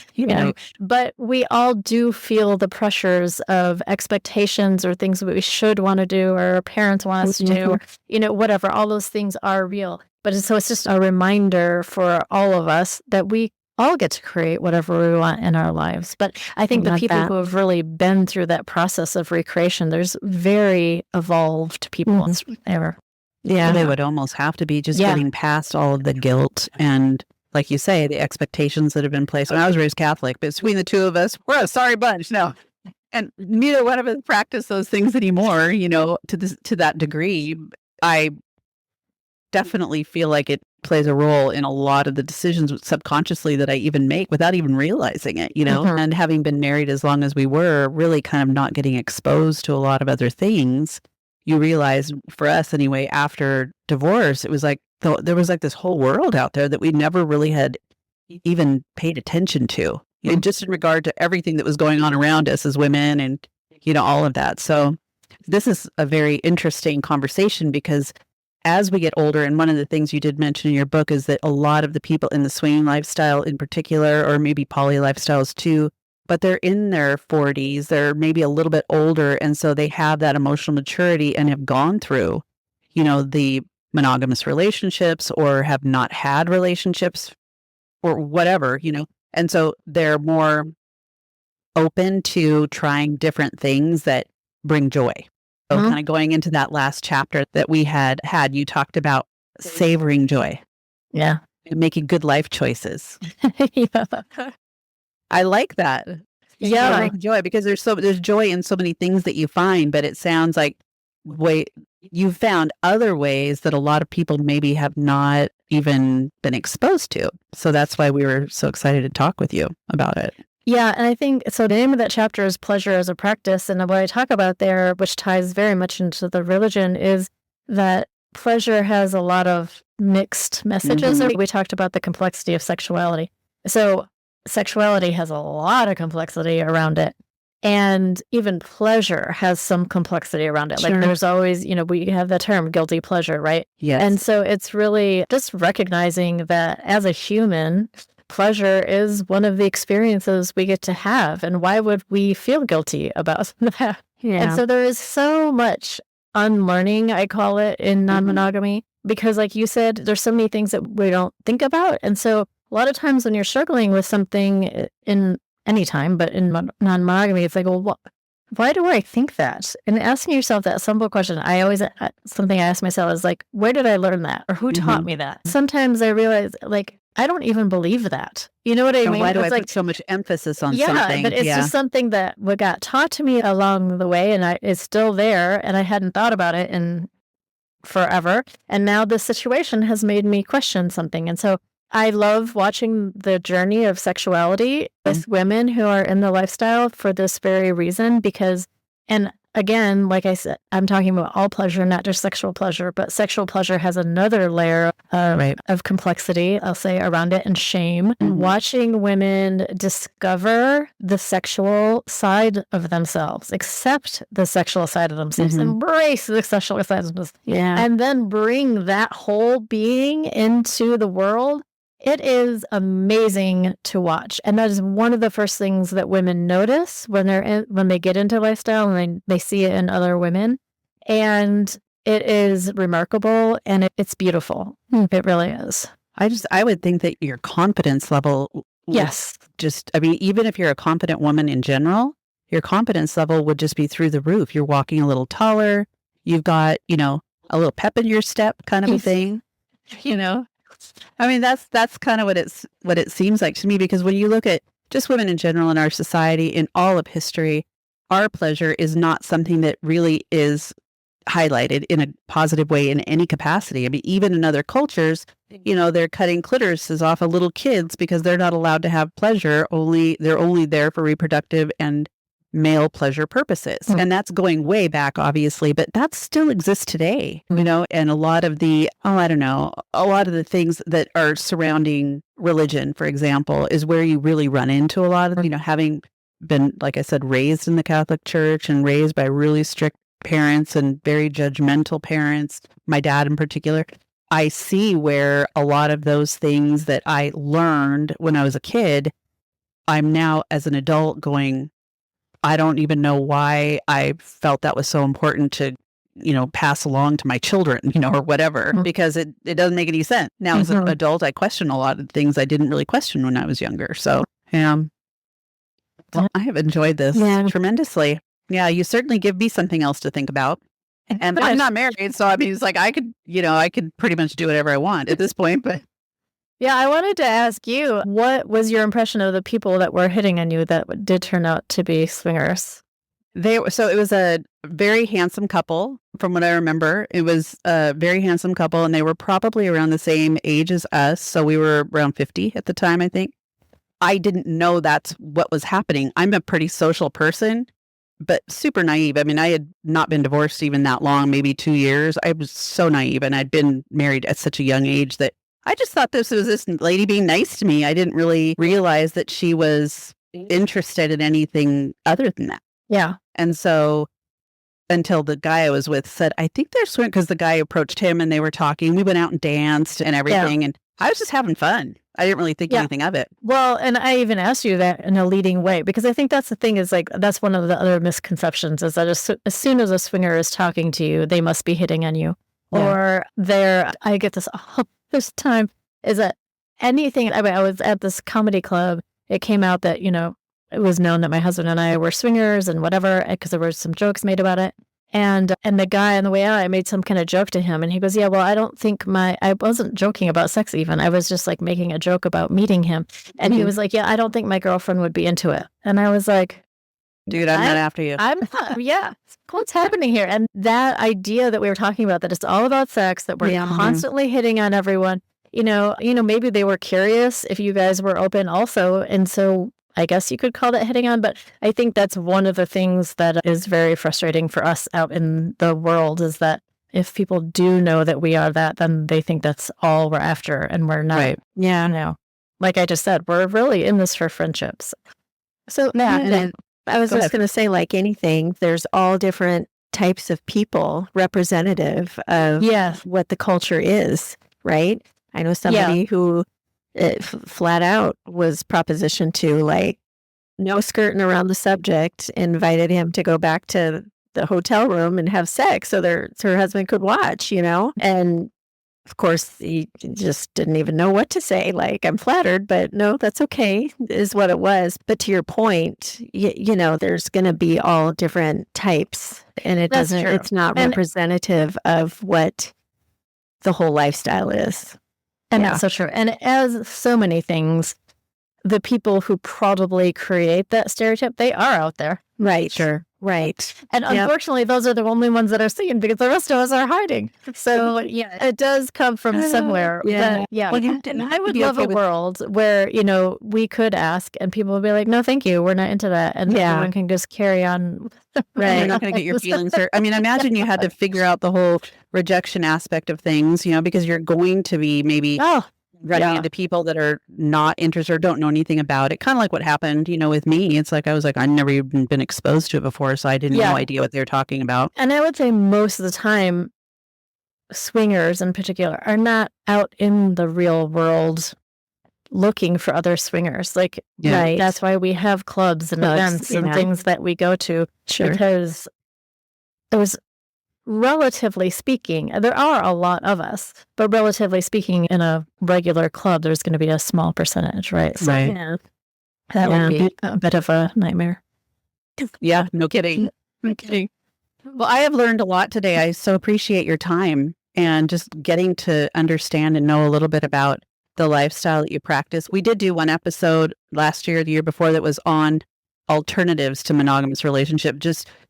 but we all do feel the pressures of expectations or things that we should want to do or our parents want us to do, or, whatever. All those things are real. But it's just a reminder for all of us that we all get to create whatever we want in our lives. But I think the people who have really been through that process of recreation, there's very evolved people there. Yeah, they would almost have to be just getting past all of the guilt and, like you say, the expectations that have been placed. When I was raised Catholic, but between the two of us, we're a sorry bunch. No, and neither one of us practice those things anymore. To that degree, I definitely feel like it plays a role in a lot of the decisions subconsciously that I even make without even realizing it. And having been married as long as we were, really kind of not getting exposed to a lot of other things. You realize, for us anyway, after divorce, it was like there was this whole world out there that we never really had even paid attention to, just in regard to everything that was going on around us as women and, all of that. So this is a very interesting conversation because as we get older, and one of the things you did mention in your book is that a lot of the people in the swinging lifestyle in particular, or maybe poly lifestyles too, but they're in their 40s, they're maybe a little bit older, and so they have that emotional maturity and have gone through, the monogamous relationships or have not had relationships or whatever, and so they're more open to trying different things that bring joy. So kind of going into that last chapter that we had, you talked about savoring joy. Yeah. And making good life choices. I like that. Yeah. Joy, because there's joy in so many things that you find, but it sounds like you've found other ways that a lot of people maybe have not even been exposed to. So that's why we were so excited to talk with you about it. Yeah, and I think, so the name of that chapter is Pleasure as a Practice, and what I talk about there, which ties very much into the religion, is that pleasure has a lot of mixed messages. We talked about the complexity of sexuality. So sexuality has a lot of complexity around it. And even pleasure has some complexity around it. Like there's always, we have the term guilty pleasure, right? Yes. And so it's really just recognizing that as a human, pleasure is one of the experiences we get to have. And why would we feel guilty about that? Yeah. And so there is so much unlearning, I call it, in non-monogamy. Because like you said, there's so many things that we don't think about. And so a lot of times when you're struggling with something in any time, but in non-monogamy, it's like, well, why do I think that? And asking yourself that simple question, something I ask myself is like, where did I learn that? Or who taught me that? Sometimes I realize, like, I don't even believe that. You know what I mean? Why do It's I like, put so much emphasis on yeah, something? but it's just something that what got taught to me along the way, and it's still there, and I hadn't thought about it in forever. And now this situation has made me question something. And so I love watching the journey of sexuality with women who are in the lifestyle for this very reason, because, and again, like I said, I'm talking about all pleasure, not just sexual pleasure, but sexual pleasure has another layer of complexity, I'll say, around it, and shame. And watching women discover the sexual side of themselves, accept the sexual side of themselves, embrace the sexual side of themselves, and then bring that whole being into the world. It is amazing to watch. And that is one of the first things that women notice when they get into lifestyle, and they see it in other women. And it is remarkable, and it's beautiful. It really is. I would think that your confidence level Yes. even if you're a confident woman in general, your confidence level would just be through the roof. You're walking a little taller. You've got, a little pep in your step kind of a thing, I mean, that's kind of what it seems like to me, because when you look at just women in general in our society, in all of history, our pleasure is not something that really is highlighted in a positive way in any capacity. I mean, even in other cultures, they're cutting clitorises off of little kids because they're not allowed to have pleasure. They're only there for reproductive and male pleasure purposes. And that's going way back, obviously, but that still exists today, and a lot of the, a lot of the things that are surrounding religion, for example, is where you really run into a lot of, having been, like I said, raised in the Catholic Church and raised by really strict parents and very judgmental parents, my dad in particular. I see where a lot of those things that I learned when I was a kid, I'm now as an adult going, I don't even know why I felt that was so important to, pass along to my children, or whatever, because it doesn't make any sense. Now, as an adult, I question a lot of things I didn't really question when I was younger. So, well, I have enjoyed this tremendously. Yeah, you certainly give me something else to think about. And I'm not married, so I mean, it's like I could pretty much do whatever I want at this point, but. Yeah, I wanted to ask you, what was your impression of the people that were hitting on you that did turn out to be swingers? So it was a very handsome couple, from what I remember. It was a very handsome couple, and they were probably around the same age as us. So we were around 50 at the time, I think. I didn't know that's what was happening. I'm a pretty social person, but super naive. I mean, I had not been divorced even that long, maybe 2 years. I was so naive, and I'd been married at such a young age that I just thought this was this lady being nice to me. I didn't really realize that she was interested in anything other than that. Yeah. And so until the guy I was with said, I think they're swinging, because the guy approached him and they were talking. We went out and danced and everything. And I was just having fun. I didn't really think anything of it. Well, and I even asked you that in a leading way, because I think that's the thing, is like, that's one of the other misconceptions, is that as soon as a swinger is talking to you, they must be hitting on you. Or I get this all this time, is that anything, I mean, I was at this comedy club, it came out that, it was known that my husband and I were swingers and whatever, because there were some jokes made about it. And the guy on the way out, I made some kind of joke to him, and he goes, yeah, well, I don't think I wasn't joking about sex even. I was just like making a joke about meeting him. And he was like, yeah, I don't think my girlfriend would be into it. And I was like, dude, I'm not after you. I'm not, what's happening here? And that idea that we were talking about, that it's all about sex, that we're constantly hitting on everyone, maybe they were curious if you guys were open also. And so I guess you could call that hitting on, but I think that's one of the things that is very frustrating for us out in the world, is that if people do know that we are that, then they think that's all we're after, and we're not. Right. Yeah. No. Like I just said, we're really in this for friendships. So and I was just going to say, like anything, there's all different types of people representative of what the culture is, right? I know somebody who flat out was propositioned to, like, no skirting around the subject, invited him to go back to the hotel room and have sex so her husband could watch, And of course, he just didn't even know what to say. Like, I'm flattered, but no, that's okay, is what it was. But to your point, there's going to be all different types, and it's not representative of what the whole lifestyle is. And that's so true. And as so many things, the people who probably create that stereotype, they are out there. Right. Sure. Right. And unfortunately, those are the only ones that are seen because the rest of us are hiding. So, it does come from somewhere. Yeah. Well, I would love a world where, we could ask and people would be like, no, thank you. We're not into that. And everyone can just carry on. Right. You're not going to get your feelings hurt. I mean, imagine you had to figure out the whole rejection aspect of things, because you're going to be maybe running into people that are not interested or don't know anything about it. Kind of like what happened, with me. It's like, I was like, I've never even been exposed to it before, so I didn't have no idea what they were talking about. And I would say most of the time, swingers in particular are not out in the real world looking for other swingers. Like, right. That's why we have clubs and events and things that we go to. Sure. Because there's, relatively speaking, there are a lot of us, but relatively speaking, in a regular club, there's going to be a small percentage, right? So, right. That would be a bit of a nightmare. Yeah, no kidding. No kidding. Well, I have learned a lot today. I so appreciate your time and just getting to understand and know a little bit about the lifestyle that you practice. We did do one episode last year, the year before, that was on alternatives to monogamous relationship,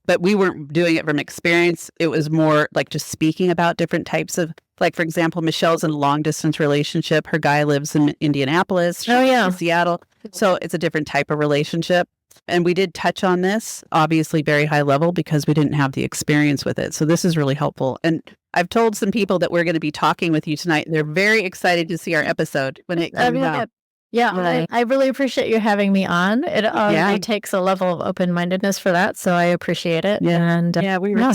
but we weren't doing it from experience. It was more like just speaking about different types of, like, for example, Michelle's in a long distance relationship. Her guy lives in Indianapolis. In Seattle. So it's a different type of relationship. And we did touch on this, obviously very high level, because we didn't have the experience with it. So this is really helpful. And I've told some people that we're going to be talking with you tonight. They're very excited to see our episode when it comes out. Yeah, I really appreciate you having me on. It takes a level of open-mindedness for that, so I appreciate it. Yeah, and we were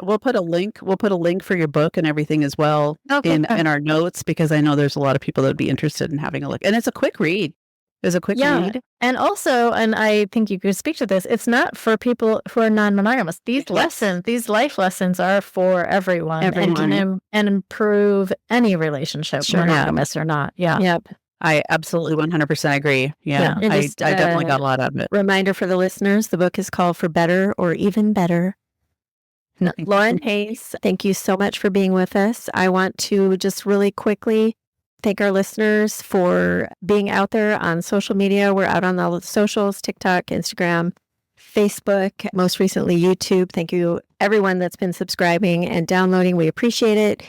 we'll put a link. We'll put a link for your book and everything as well in our notes, because I know there's a lot of people that would be interested in having a look. And it's a quick read. It's a quick read. And also, and I think you could speak to this, it's not for people who are non-monogamous. These lessons, these life lessons, are for everyone. And can improve any relationship, monogamous or not. Yeah. Yep. I absolutely 100% agree. Yeah. I definitely got a lot out of it. Reminder for the listeners, the book is called For Better or Even Better. Lauren Hayes, thank you so much for being with us. I want to just really quickly thank our listeners for being out there on social media. We're out on all the socials, TikTok, Instagram, Facebook, most recently YouTube. Thank you everyone that's been subscribing and downloading. We appreciate it.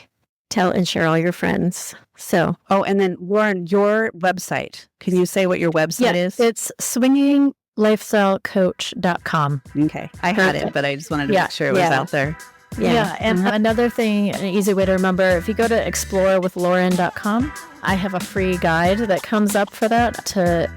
Tell and share all your friends. And then Lauren, your website. Can you say what your website is? It's swinginglifestylecoach.com. Okay. I had it, but I just wanted to make sure it was out there. Yeah. And another thing, an easy way to remember, if you go to explorewithlauren.com, I have a free guide that comes up for that to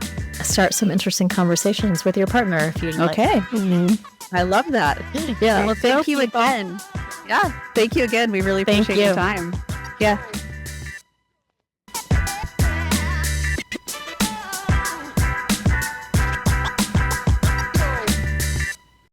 start some interesting conversations with your partner if you'd like. Okay. Mm-hmm. I love that. Yeah. Well, thank you again. Yeah. Thank you again. We really appreciate your time. Yeah.